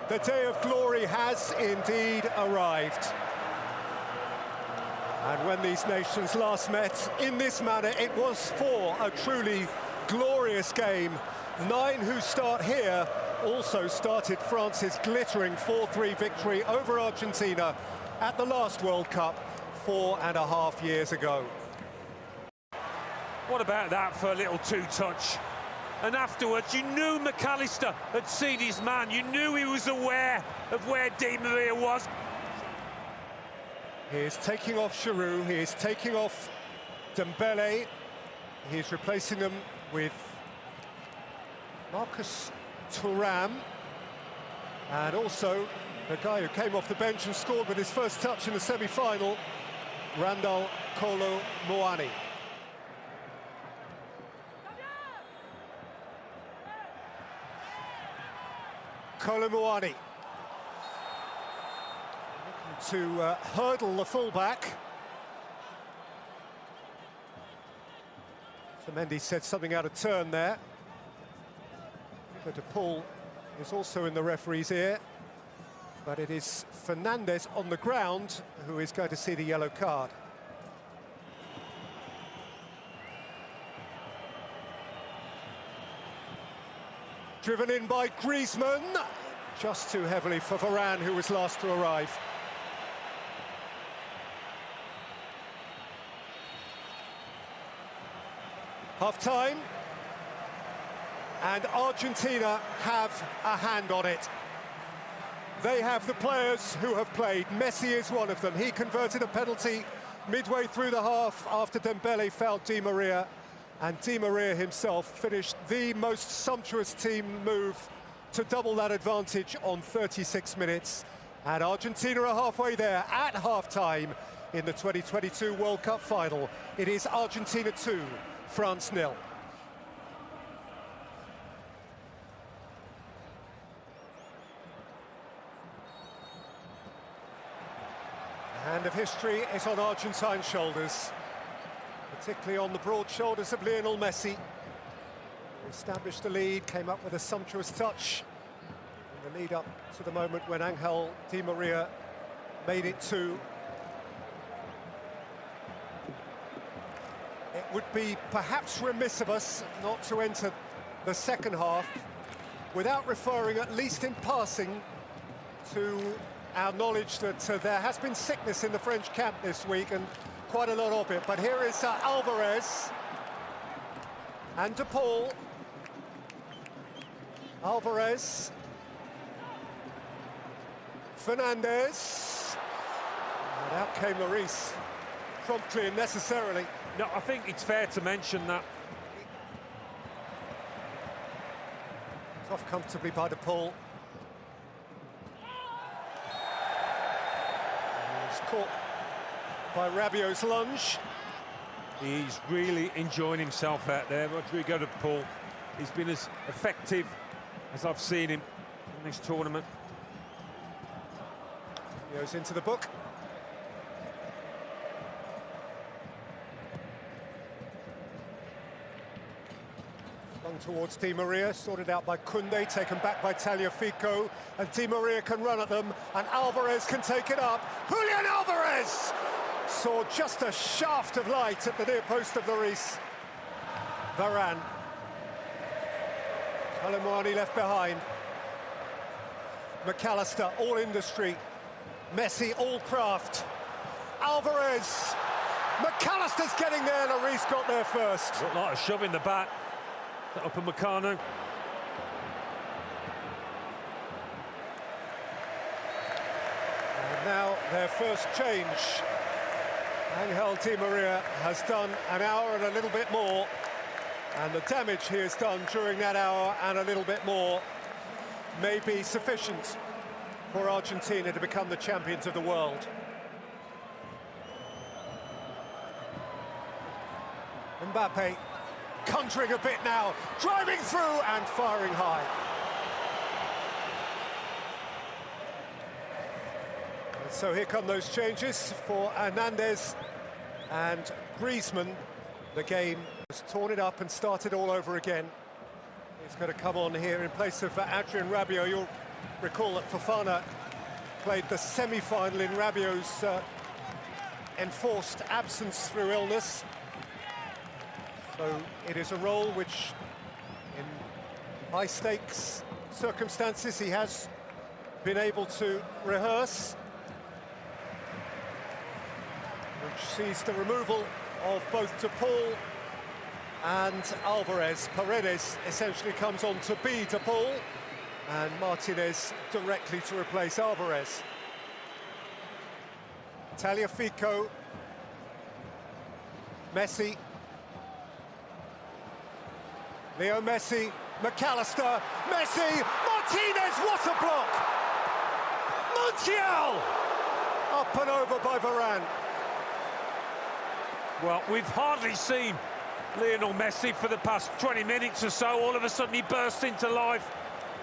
The day of glory has indeed arrived. And when these nations last met in this manner, it was for a truly glorious game. 9 who start here also started France's glittering 4-3 victory over Argentina at the last World Cup 4.5 years ago. What about that for a little two-touch? And afterwards, you knew McAllister had seen his man. You knew he was aware of where Di Maria was. He is taking off Giroud, he is taking off Dembele. He's replacing them with Marcus Thuram. And also the guy who came off the bench and scored with his first touch in the semi-final, Randal Kolo Muani. Kolo Muani looking to hurdle the fullback. So Mendy said something out of turn there. De Paul is also in the referee's ear, but it is Fernandes on the ground who is going to see the yellow card. Driven in by Griezmann, just too heavily for Varane, who was last to arrive. Half-time, and Argentina have a hand on it. They have the players who have played. Messi is one of them. He converted a penalty midway through the half after Dembele fouled Di Maria. And Di Maria himself finished the most sumptuous team move to double that advantage on 36 minutes. And Argentina are halfway there at half-time in the 2022 World Cup final. It is Argentina 2, France 0. The hand of history is on Argentine shoulders, particularly on the broad shoulders of Lionel Messi. He established the lead, came up with a sumptuous touch in the lead up to the moment when Angel Di Maria made it 2. It would be perhaps remiss of us not to enter the second half without referring, at least in passing, to our knowledge that there has been sickness in the French camp this week, and quite a lot of it. But here is Alvarez and De Paul. Alvarez, Fernandes, and out came Lloris, promptly and necessarily. No, I think it's fair to mention that. Off comfortably by De Paul. He's caught by Rabiot's lunge. He's really enjoying himself out there, Rodrigo De Paul. He's been as effective as I've seen him in this tournament. He goes into the book. Flung towards Di Maria, sorted out by Koundé, taken back by Tagliafico, and Di Maria can run at them, and Alvarez can take it up. Julian Alvarez saw just a shaft of light at the near post of Lloris. Varane. Kolo Muani left behind. McAllister, all industry. Messi, all craft. Alvarez. McAllister's getting there, Lloris got there first. Looked like a shove in the back. Upamecano. And now their first change. Angel Di Maria has done an hour and a little bit more, and the damage he has done during that hour and a little bit more may be sufficient for Argentina to become the champions of the world. Mbappe conjuring a bit now, driving through and firing high. And so here come those changes for Hernandez and Griezmann. The game has torn it up and started all over again. He's going to come on here in place of Adrien Rabiot. You'll recall that Fofana played the semi-final in Rabiot's enforced absence through illness. So it is a role which, in high-stakes circumstances, he has been able to rehearse, which sees the removal of both De Paul and Alvarez. Paredes essentially comes on to be De Paul, and Martinez directly to replace Alvarez. Tagliafico, Messi, Leo Messi, McAllister, Messi, Martinez, what a block! Montiel! Up and over by Varane. Well, we've hardly seen Lionel Messi for the past 20 minutes or so. All of a sudden he bursts into life.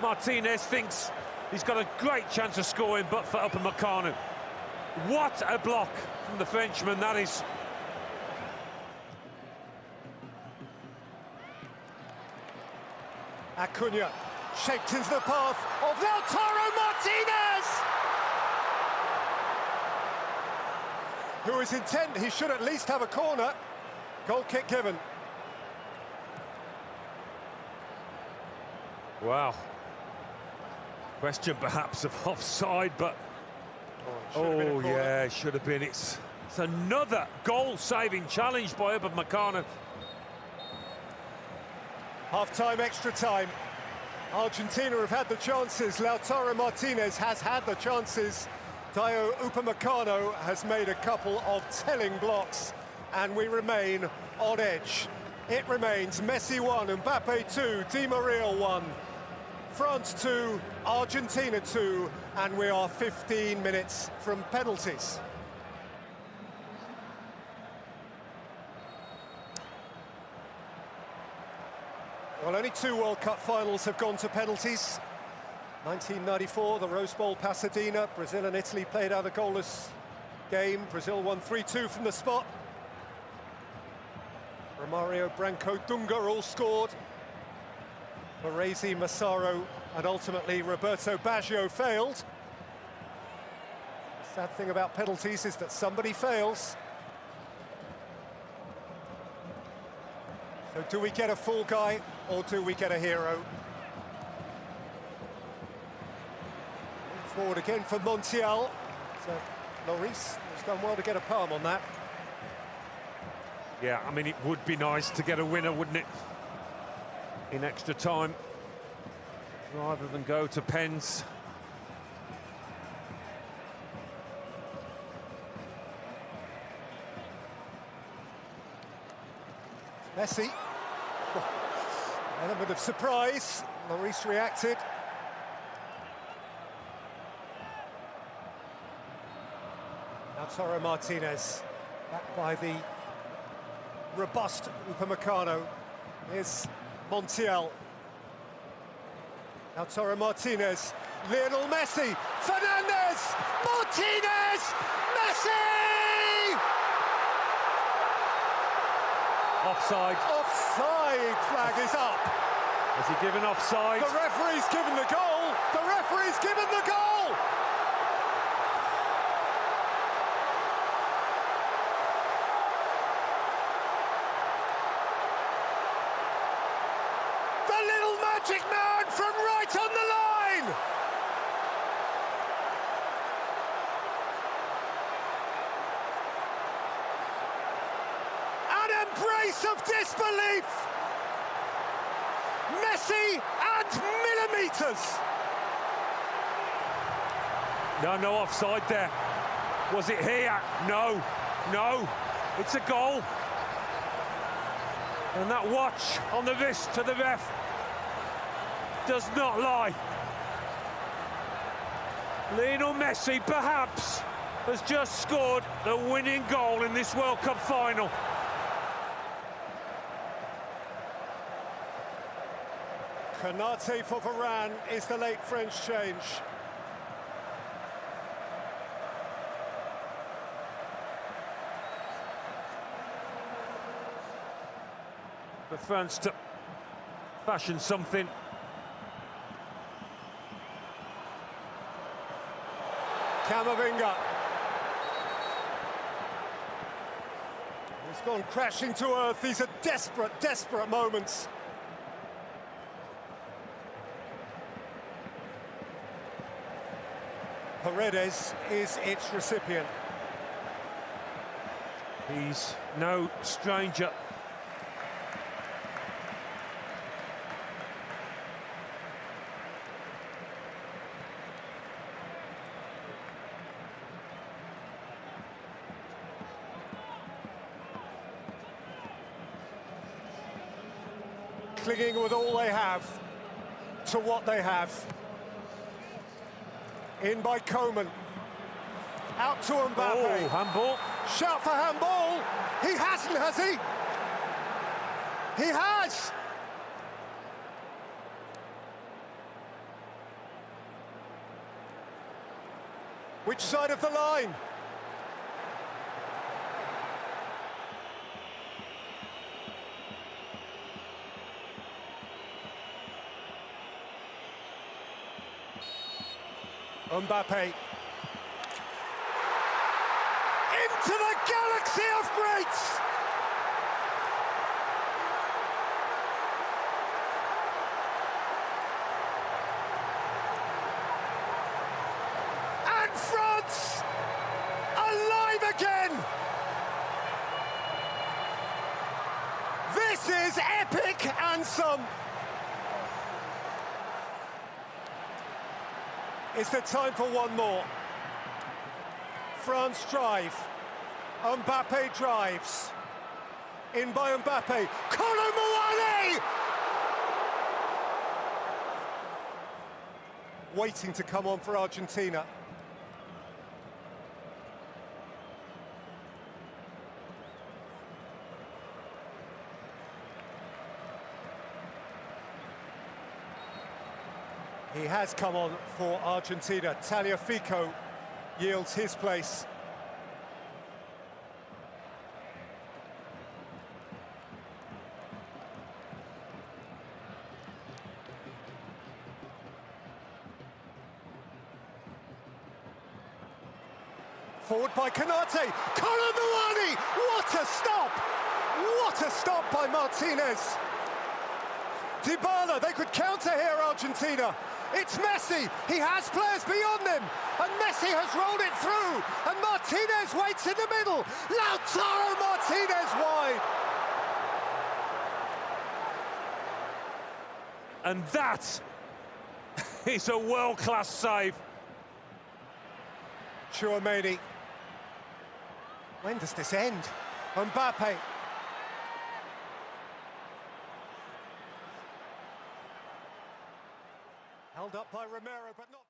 Martinez thinks he's got a great chance of scoring, but for Upamecano. What a block from the Frenchman that is. Acuna shaped into the path of Lautaro Martinez, who is intent, he should at least have a corner. Goal kick given. Wow. Question perhaps of offside, but Oh, yeah, it should have been. It's another goal-saving challenge by Upamecano. Half-time, extra time. Argentina have had the chances. Lautaro Martinez has had the chances. Dayot Upamecano has made a couple of telling blocks, and we remain on edge. It remains Messi 1, Mbappe 2, Di Maria 1. France 2, Argentina 2, and we are 15 minutes from penalties. Well, only 2 World Cup finals have gone to penalties. 1994, the Rose Bowl, Pasadena. Brazil and Italy played out a goalless game. Brazil won 3-2 from the spot. Romario, Branco, Dunga all scored. Baresi, Massaro, and ultimately Roberto Baggio failed. The sad thing about penalties is that somebody fails. So do we get a fall guy or do we get a hero? Forward again for Montiel. So Lloris has done well to get a palm on that. Yeah, I mean, it would be nice to get a winner, wouldn't it? In extra time, rather than go to pens. Messi. Element of surprise. Lloris reacted. Lautaro Martinez, backed by the robust Upamecano. Here's Montiel. Lautaro Martinez, Lionel Messi, Fernandez, Martinez, Messi! Offside. Offside flag is up. Has he given offside? The referee's given the goal. The referee's given the goal. The little magic man from right on the line. An embrace of disbelief. Messi and millimetres. No offside there. Was it here? No. It's a goal. And that watch on the wrist to the ref does not lie. Lionel Messi, perhaps, has just scored the winning goal in this World Cup final. Konate for Varane is the late French change. For France to fashion something Camavinga. He's gone crashing to earth. These are desperate, desperate moments. Paredes is its recipient. He's no stranger. Clinging with all they have to what they have. In by Coman. Out to Mbappe. Oh, handball. Shout for handball. He hasn't, has he? He has. Which side of the line? Mbappe. Into the galaxy of greats! And France alive again! This is epic and some. Is there time for one more? France drive. Mbappe drives. In by Mbappe. Kolo Muani! Waiting to come on for Argentina. He has come on for Argentina. Tagliafico yields his place. Forward by Konate. Kolo Muani! What a stop! What a stop by Martinez! Dybala, they could counter here, Argentina. It's Messi, he has players beyond them, and Messi has rolled it through, and Martinez waits in the middle. Lautaro Martinez wide. And that is a world-class save. Tchouaméni. When does this end? Mbappe. Held up by Romero, but not...